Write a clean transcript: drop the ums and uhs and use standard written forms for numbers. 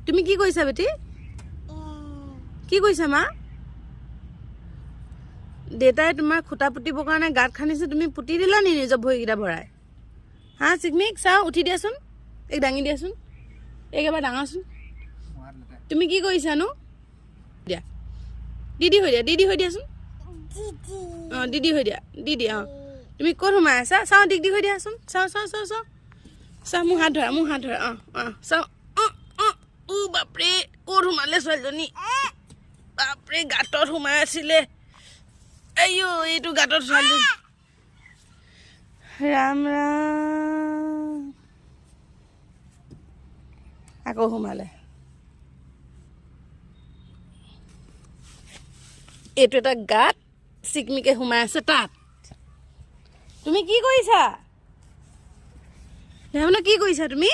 তুমি কি কৈছা বেটি কি কৈছা মা দেউতাই তোমাৰ খুটা পুতিবৰ কাৰণে গাঁত খান্দিছে তুমি পুতি দিলা নি নিজৰ ভৰিকেইটা ভৰাই হা চিকমিক চাওঁ উঠি দিয়াচোন এক দাঙি দিয়াচোন একেবাৰে ডাঙৰচোন তুমি কি কৰিছানো দিয়া দিদি হৈ দিয়াচোন অঁ দিদি হৈ দিয়া অঁ তুমি ক'ত সোমাই আছা চাওঁ দিগদি হৈ দিয়াচোন চাওঁ চাওঁ মোৰ হাত ধৰা অঁ চাওঁ বাপৰে ক'ত সোমালে ছোৱালীজনী বাপৰে গাঁতত সোমাই আছিলে আইও এইটো গাঁতত ছোৱালীজনী ৰাম ৰাম আকৌ সোমালে এইটো এটা গাঁত চিকমিকে সোমাই আছে তাত তুমি কি কৰিছা কি কৰিছা তুমি